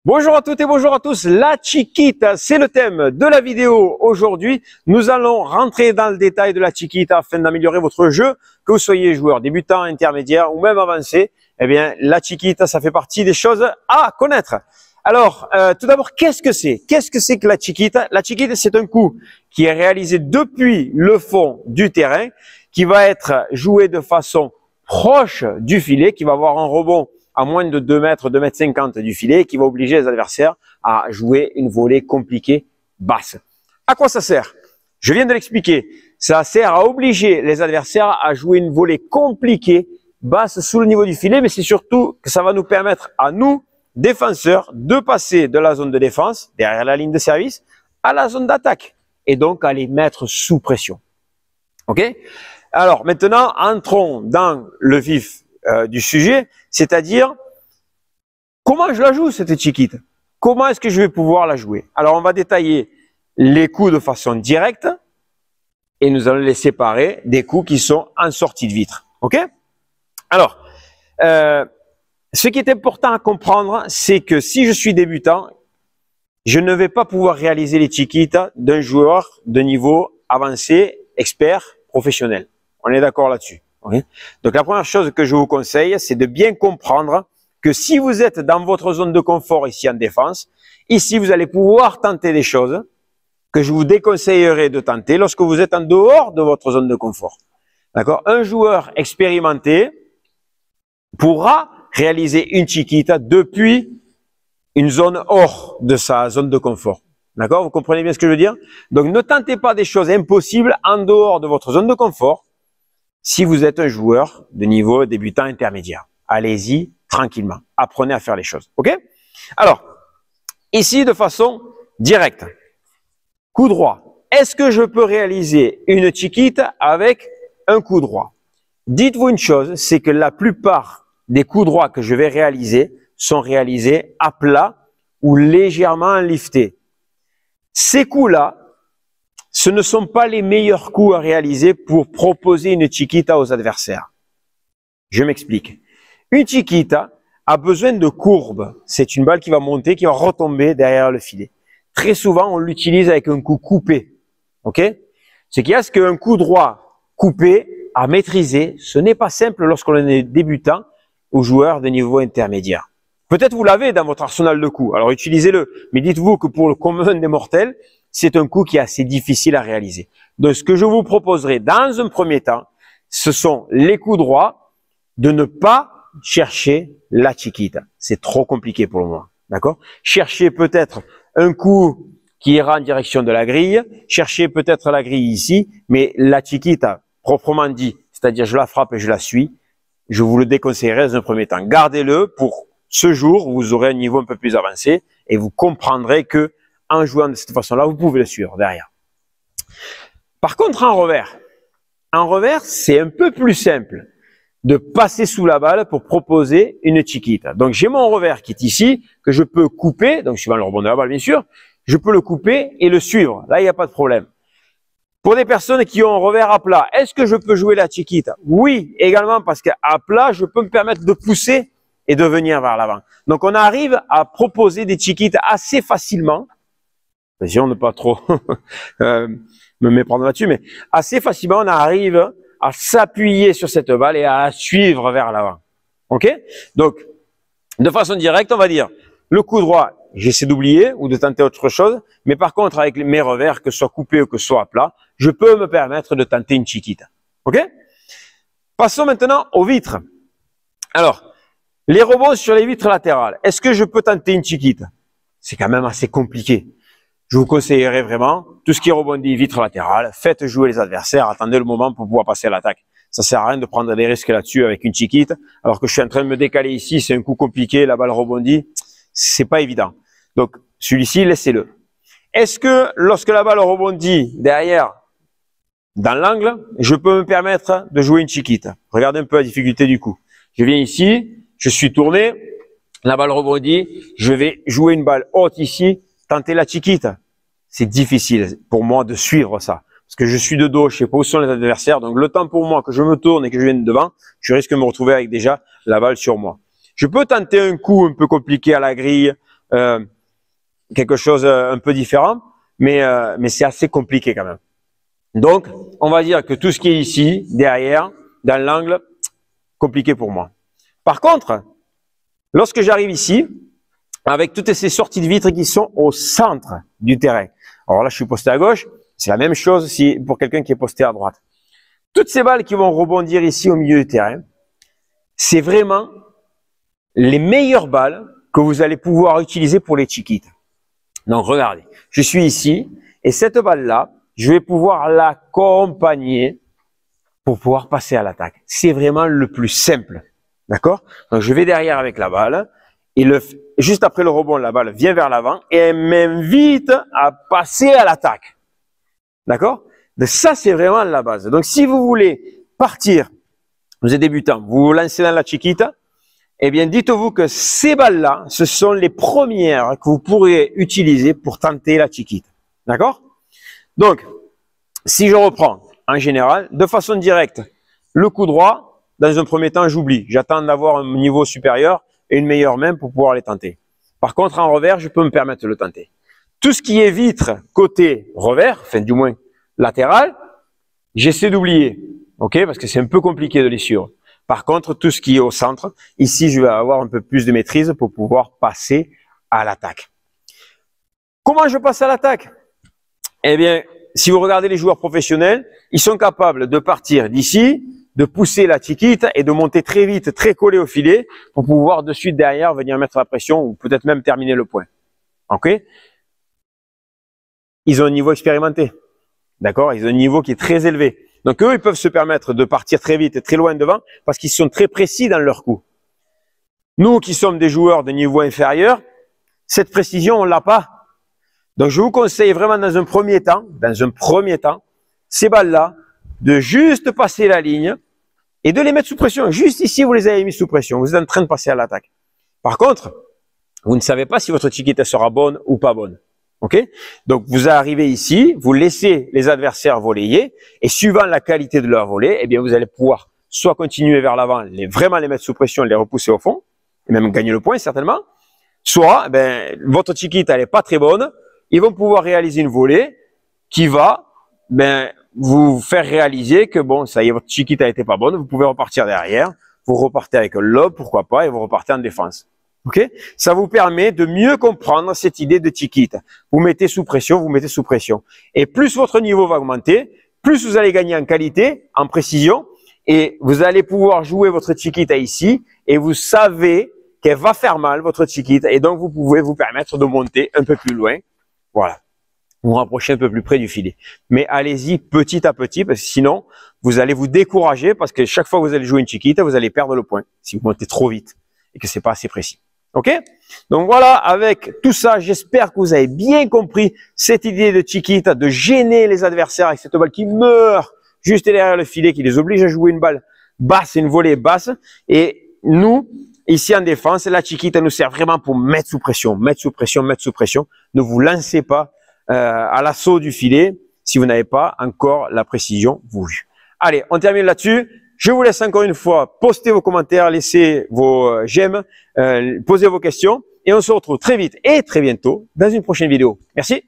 Bonjour à toutes et bonjour à tous, la chiquita, c'est le thème de la vidéo aujourd'hui. Nous allons rentrer dans le détail de la chiquita afin d'améliorer votre jeu, que vous soyez joueur débutant, intermédiaire ou même avancé. Eh bien, la chiquita, ça fait partie des choses à connaître. Alors, tout d'abord, qu'est-ce que c'est? Qu'est-ce que c'est que la chiquita? La chiquita, c'est un coup qui est réalisé depuis le fond du terrain, qui va être joué de façon proche du filet, qui va avoir un rebond à moins de 2 mètres, 2 mètres 50 du filet, qui va obliger les adversaires à jouer une volée compliquée basse. À quoi ça sert? Je viens de l'expliquer. Ça sert à obliger les adversaires à jouer une volée compliquée basse sous le niveau du filet, mais c'est surtout que ça va nous permettre à nous, défenseurs, de passer de la zone de défense, derrière la ligne de service, à la zone d'attaque, et donc à les mettre sous pression. Ok? Alors maintenant, entrons dans le vif du sujet, c'est-à-dire comment je la joue cette chiquita? Comment est-ce que je vais pouvoir la jouer? Alors on va détailler les coups de façon directe et nous allons les séparer des coups qui sont en sortie de vitre. Ok? Alors, ce qui est important à comprendre, c'est que si je suis débutant, je ne vais pas pouvoir réaliser les chiquitas d'un joueur de niveau avancé, expert, professionnel. On est d'accord là-dessus. Okay? Donc la première chose que je vous conseille, c'est de bien comprendre que si vous êtes dans votre zone de confort ici en défense, ici vous allez pouvoir tenter des choses que je vous déconseillerais de tenter lorsque vous êtes en dehors de votre zone de confort. D'accord? Un joueur expérimenté pourra réaliser une chiquita depuis une zone hors de sa zone de confort. D'accord? Vous comprenez bien ce que je veux dire? Donc ne tentez pas des choses impossibles en dehors de votre zone de confort. Si vous êtes un joueur de niveau débutant intermédiaire, allez-y tranquillement. Apprenez à faire les choses. OK? Alors, ici, de façon directe, coup droit. Est-ce que je peux réaliser une chiquita avec un coup droit? Dites-vous une chose, c'est que la plupart des coups droits que je vais réaliser sont réalisés à plat ou légèrement liftés. Ces coups-là, ce ne sont pas les meilleurs coups à réaliser pour proposer une chiquita aux adversaires. Je m'explique. Une chiquita a besoin de courbes. C'est une balle qui va monter, qui va retomber derrière le filet. Très souvent, on l'utilise avec un coup coupé. Ok? Ce qui est qu'un coup droit coupé à maîtriser, ce n'est pas simple lorsqu'on est débutant ou joueur de niveau intermédiaire. Peut-être vous l'avez dans votre arsenal de coups, alors utilisez-le. Mais dites-vous que pour le commun des mortels, c'est un coup qui est assez difficile à réaliser. Donc, ce que je vous proposerai dans un premier temps, ce sont les coups droits, de ne pas chercher la chiquita. C'est trop compliqué pour le moment. D'accord? Cherchez peut-être un coup qui ira en direction de la grille, cherchez peut-être la grille ici, mais la chiquita, proprement dit, c'est-à-dire je la frappe et je la suis, je vous le déconseillerais dans un premier temps. Gardez-le pour ce jour où vous aurez un niveau un peu plus avancé et vous comprendrez que en jouant de cette façon-là, vous pouvez le suivre derrière. Par contre, en revers, c'est un peu plus simple de passer sous la balle pour proposer une chiquita. Donc, j'ai mon revers qui est ici, que je peux couper, donc suivant le rebond de la balle, bien sûr, je peux le couper et le suivre. Là, il n'y a pas de problème. Pour des personnes qui ont un revers à plat, est-ce que je peux jouer la chiquita? Oui, également, parce qu'à plat, je peux me permettre de pousser et de venir vers l'avant. Donc, on arrive à proposer des chiquitas assez facilement. Attention, ne pas trop me méprendre là-dessus, mais assez facilement, on arrive à s'appuyer sur cette balle et à la suivre vers l'avant. OK? Donc, de façon directe, on va dire, le coup droit, j'essaie d'oublier ou de tenter autre chose, mais par contre, avec mes revers, que ce soit coupé ou que ce soit à plat, je peux me permettre de tenter une chiquita. OK? Passons maintenant aux vitres. Alors, les rebonds sur les vitres latérales. Est-ce que je peux tenter une chiquita? C'est quand même assez compliqué. Je vous conseillerais vraiment, tout ce qui rebondit vitre latérale, faites jouer les adversaires, attendez le moment pour pouvoir passer à l'attaque. Ça sert à rien de prendre des risques là-dessus avec une chiquita, alors que je suis en train de me décaler ici, c'est un coup compliqué, la balle rebondit, c'est pas évident. Donc, celui-ci, laissez-le. Est-ce que lorsque la balle rebondit derrière, dans l'angle, je peux me permettre de jouer une chiquita? Regardez un peu la difficulté du coup. Je viens ici, je suis tourné, la balle rebondit, je vais jouer une balle haute ici, tenter la chiquita. C'est difficile pour moi de suivre ça. Parce que je suis de dos, je sais pas où sont les adversaires. Donc, le temps pour moi que je me tourne et que je vienne devant, je risque de me retrouver avec déjà la balle sur moi. Je peux tenter un coup un peu compliqué à la grille quelque chose un peu différent, mais c'est assez compliqué quand même. Donc, on va dire que tout ce qui est ici, derrière, dans l'angle, compliqué pour moi. Par contre, lorsque j'arrive ici, avec toutes ces sorties de vitres qui sont au centre du terrain. Alors là, je suis posté à gauche, c'est la même chose si pour quelqu'un qui est posté à droite. Toutes ces balles qui vont rebondir ici au milieu du terrain, c'est vraiment les meilleures balles que vous allez pouvoir utiliser pour les chiquitas. Donc regardez, je suis ici et cette balle-là, je vais pouvoir l'accompagner pour pouvoir passer à l'attaque. C'est vraiment le plus simple. D'accord? Donc je vais derrière avec la balle et juste après le rebond, la balle vient vers l'avant et elle m'invite à passer à l'attaque. D'accord? Ça, c'est vraiment la base. Donc si vous voulez partir, vous êtes débutant, vous vous lancez dans la chiquita, eh bien dites-vous que ces balles-là, ce sont les premières que vous pourrez utiliser pour tenter la chiquita. D'accord? Donc, si je reprends en général, de façon directe, le coup droit, dans un premier temps, j'oublie. J'attends d'avoir un niveau supérieur et une meilleure main pour pouvoir les tenter. Par contre, en revers, je peux me permettre de le tenter. Tout ce qui est vitre côté revers, enfin du moins latéral, j'essaie d'oublier. Ok? Parce que c'est un peu compliqué de les suivre. Par contre, tout ce qui est au centre, ici, je vais avoir un peu plus de maîtrise pour pouvoir passer à l'attaque. Comment je passe à l'attaque? Eh bien, si vous regardez les joueurs professionnels, ils sont capables de partir d'ici, de pousser la chiquita et de monter très vite, très collé au filet pour pouvoir de suite derrière venir mettre la pression ou peut-être même terminer le point. Ok? Ils ont un niveau expérimenté. D'accord? Ils ont un niveau qui est très élevé. Donc eux, ils peuvent se permettre de partir très vite et très loin devant parce qu'ils sont très précis dans leur coup. Nous qui sommes des joueurs de niveau inférieur, cette précision, on l'a pas. Donc je vous conseille vraiment dans un premier temps, ces balles-là, de juste passer la ligne et de les mettre sous pression. Juste ici, vous les avez mis sous pression. Vous êtes en train de passer à l'attaque. Par contre, vous ne savez pas si votre chiquita sera bonne ou pas bonne. Ok? Donc, vous arrivez ici, vous laissez les adversaires voler et suivant la qualité de leur volet, eh bien, vous allez pouvoir soit continuer vers l'avant, vraiment les mettre sous pression, les repousser au fond, et même gagner le point, certainement. Soit, votre chiquita, elle est pas très bonne. Ils vont pouvoir réaliser une volée qui va, vous faire réaliser que bon, ça y est, votre chiquita n'était pas bonne, vous pouvez repartir derrière, vous repartez avec un lob, pourquoi pas, et vous repartez en défense. Ok? Ça vous permet de mieux comprendre cette idée de chiquita. Vous mettez sous pression, vous mettez sous pression. Et plus votre niveau va augmenter, plus vous allez gagner en qualité, en précision, et vous allez pouvoir jouer votre chiquita ici, et vous savez qu'elle va faire mal, votre chiquita, et donc vous pouvez vous permettre de monter un peu plus loin. Voilà. Vous rapprochez un peu plus près du filet. Mais allez-y petit à petit, parce que sinon, vous allez vous décourager, parce que chaque fois que vous allez jouer une chiquita, vous allez perdre le point, si vous montez trop vite, et que c'est pas assez précis. Ok? Donc voilà, avec tout ça, j'espère que vous avez bien compris cette idée de chiquita, de gêner les adversaires avec cette balle qui meurt juste derrière le filet, qui les oblige à jouer une balle basse, une volée basse. Et nous, ici en défense, la chiquita nous sert vraiment pour mettre sous pression, mettre sous pression, mettre sous pression. Ne vous lancez pas à l'assaut du filet si vous n'avez pas encore la précision voulue. Allez, on termine là-dessus. Je vous laisse encore une fois poster vos commentaires, laisser vos j'aime, poser vos questions et on se retrouve très vite et très bientôt dans une prochaine vidéo. Merci.